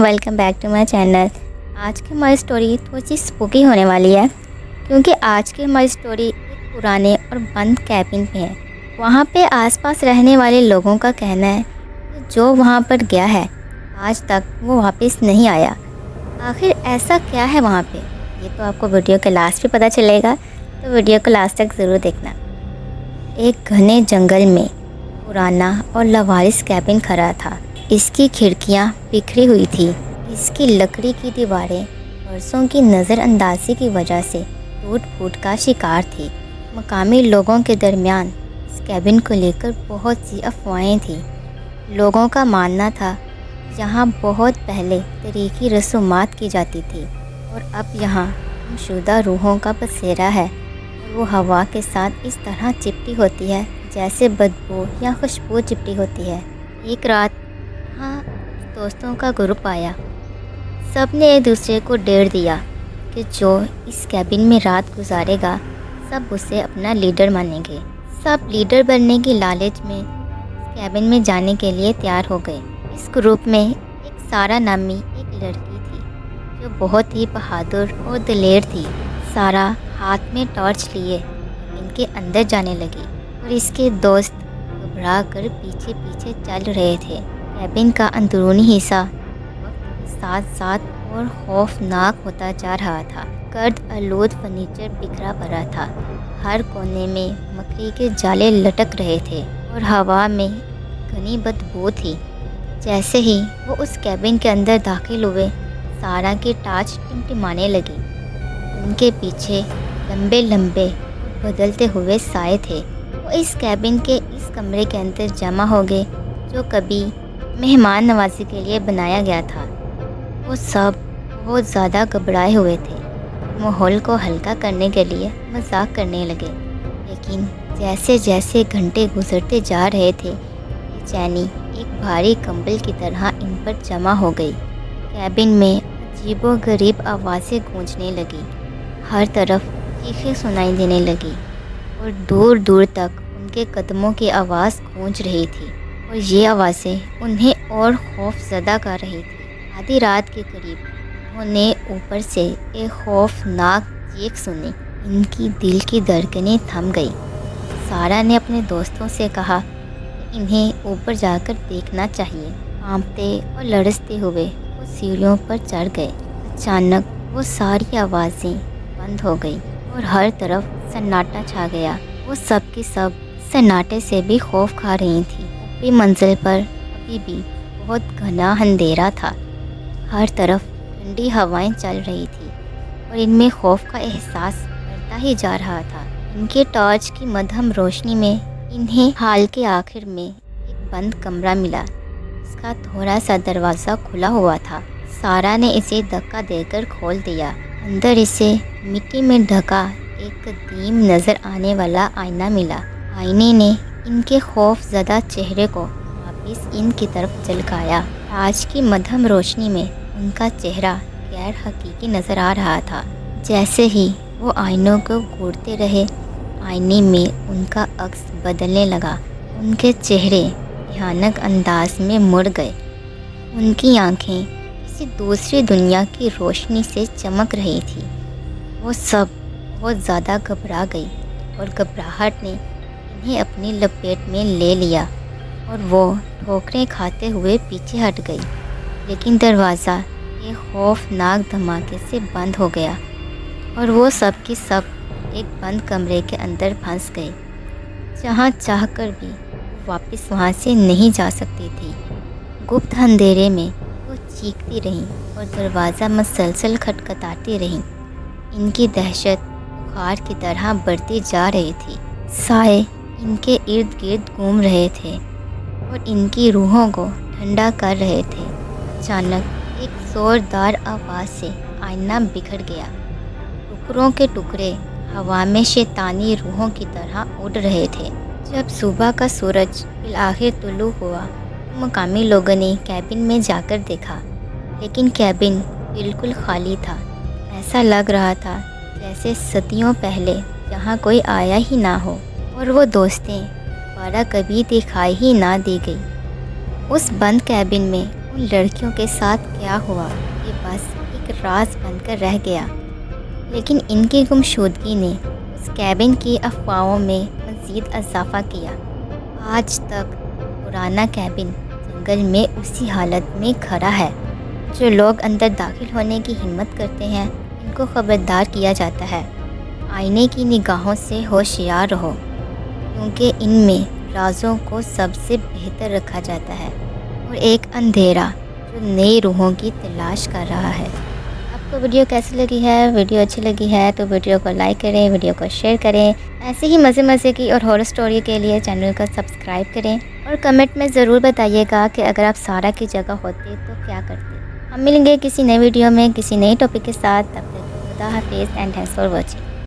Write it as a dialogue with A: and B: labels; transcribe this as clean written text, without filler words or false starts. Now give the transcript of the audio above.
A: Welcome back to my channel. आज की हमारी स्टोरी थोड़ी सी स्पूकी होने वाली है, क्योंकि आज की हमारी स्टोरी एक पुराने और बंद कैबिन पे है। वहाँ पे आसपास रहने वाले लोगों का कहना है कि जो वहाँ पर गया है आज तक वो वापस नहीं आया। आखिर ऐसा क्या है वहाँ पे, ये तो आपको वीडियो के लास्ट पे पता चलेगा, तो वीडियो को लास्ट तक ज़रूर देखना। एक घने जंगल में पुराना और लवारिस कैबिन खड़ा था। इसकी खिड़कियाँ बिखरी हुई थी। इसकी लकड़ी की दीवारें बरसों की नज़रअंदाजी की वजह से टूट फूट का शिकार थी। मकामी लोगों के दरमियान इस कैबिन को लेकर बहुत सी अफवाहें थी। लोगों का मानना था यहाँ बहुत पहले तरीकी रसूमात की जाती थी और अब यहाँ गुमशुदा रूहों का बसेरा है और वो हवा के साथ इस तरह चिपटी होती है जैसे बदबू या खुशबू चिपटी होती है। एक रात यहाँ दोस्तों का ग्रुप आया। सब ने एक दूसरे को डेढ़ दिया कि जो इस कैबिन में रात गुजारेगा सब उसे अपना लीडर मानेंगे। सब लीडर बनने की लालच में इस कैबिन में जाने के लिए तैयार हो गए। इस ग्रुप में एक सारा नामी एक लड़की थी जो बहुत ही बहादुर और दिलेर थी। सारा हाथ में टॉर्च लिए इनके अंदर जाने लगी और इसके दोस्त घबरा कर पीछे पीछे चल रहे थे। कैबिन का अंदरूनी हिस्सा वक्त के साथ साथ और खौफनाक होता जा रहा था। गर्द आलूद फर्नीचर बिखरा पड़ा था। हर कोने में मकड़ी के जाले लटक रहे थे और हवा में घनी बदबू थी। जैसे ही वो उस कैबिन के अंदर दाखिल हुए, सारा की टार्च टिमटिमाने लगी। उनके पीछे लंबे लंबे बदलते हुए साए थे। वो इस कैबिन के इस कमरे के अंदर जमा हो गए जो कभी मेहमान नवाजी के लिए बनाया गया था। वो सब बहुत ज़्यादा घबराए हुए थे। माहौल को हल्का करने के लिए मजाक करने लगे, लेकिन जैसे जैसे घंटे गुजरते जा रहे थे बेचैनी एक भारी कंबल की तरह इन पर जमा हो गई। कैबिन में अजीबोगरीब आवाज़ें गूंजने लगी। हर तरफ चीखें सुनाई देने लगी और दूर दूर तक उनके कदमों की आवाज़ गूंज रही थी और ये आवाज़ें उन्हें और खौफज़दा कर रही थी। आधी रात के करीब उन्होंने ऊपर से एक खौफनाक चीख सुनी। इनकी दिल की धड़कनें थम गई। सारा ने अपने दोस्तों से कहा कि इन्हें ऊपर जाकर देखना चाहिए। कांपते और लड़सते हुए वो सीढ़ियों पर चढ़ गए। अचानक वो सारी आवाज़ें बंद हो गई और हर तरफ सन्नाटा छा गया। वो सब की सब सन्नाटे से भी खौफ खा रही थी। ऊपरी मंजिल पर अभी भी बहुत घना अंधेरा था। हर तरफ ठंडी हवाएं चल रही थी और इनमें खौफ का एहसास बढ़ता ही जा रहा था। इनके टॉर्च की मध्यम रोशनी में इन्हें हाल के आखिर में एक बंद कमरा मिला। इसका थोड़ा सा दरवाज़ा खुला हुआ था। सारा ने इसे धक्का देकर खोल दिया। अंदर इसे मिट्टी में ढका एक कदीम नज़र आने वाला आईना मिला। आईने ने इनके खौफज़दा चेहरे को वापस इनकी तरफ झलकाया। आज की मध्यम रोशनी में उनका चेहरा गैर हकीकी नज़र आ रहा था। जैसे ही वो आईनों को घूरते रहे, आईने में उनका अक्स बदलने लगा। उनके चेहरे भयानक अंदाज में मुड़ गए। उनकी आंखें किसी दूसरी दुनिया की रोशनी से चमक रही थी। वो सब बहुत ज़्यादा घबरा गई और घबराहट ने इन्हें अपनी लपेट में ले लिया और वो ठोकरें खाते हुए पीछे हट गई। लेकिन दरवाज़ा एक खौफनाक धमाके से बंद हो गया और वो सब की सब एक बंद कमरे के अंदर फंस गए, जहाँ चाहकर भी वापस वहाँ से नहीं जा सकती थी। गुप्त अंधेरे में वो चीखती रहीं और दरवाज़ा मुसलसल खटखटाती रहीं। इनकी दहशत बुखार की तरह बढ़ती जा रही थी। साए इनके इर्द गिर्द घूम रहे थे और इनकी रूहों को ठंडा कर रहे थे। अचानक एक ज़ोरदार आवाज़ से आईना बिखर गया। टुकड़ों के टुकड़े हवा में शैतानी रूहों की तरह उड़ रहे थे। जब सुबह का सूरज बिलाखिर तुलू हुआ तो मकामी लोगों ने कैबिन में जाकर देखा, लेकिन कैबिन बिल्कुल खाली था। ऐसा लग रहा था जैसे सदियों पहले यहाँ कोई आया ही ना हो और वो दोस्तें दोबारा कभी दिखाई ही ना दी गई। उस बंद कैबिन में ان لڑکیوں کے ساتھ کیا ہوا یہ بس ایک راز بن کر رہ گیا، لیکن ان کی گمشدگی نے اس کیبن کی افواہوں میں مزید اضافہ کیا۔ آج تک پرانا کیبن جنگل میں اسی حالت میں کھڑا ہے۔ جو لوگ اندر داخل ہونے کی ہمت کرتے ہیں ان کو خبردار کیا جاتا ہے، آئینے کی نگاہوں سے ہوشیار رہو، کیونکہ ان میں رازوں کو سب سے بہتر رکھا جاتا ہے اور ایک اندھیرا جو نئی روحوں کی تلاش کر رہا ہے۔ آپ کو ویڈیو کیسی لگی ہے؟ ویڈیو اچھی لگی ہے تو ویڈیو کو لائک کریں، ویڈیو کو شیئر کریں۔ ایسے ہی مزے کی اور ہارر سٹوری کے لیے چینل کو سبسکرائب کریں، اور کمنٹ میں ضرور بتائیے گا کہ اگر آپ سارا کی جگہ ہوتے تو کیا کرتے۔ ہم ملیں گے کسی نئے ویڈیو میں کسی نئے ٹاپک کے ساتھ، تب تک خدا حافظ اینڈ تھینکس فار واچنگ۔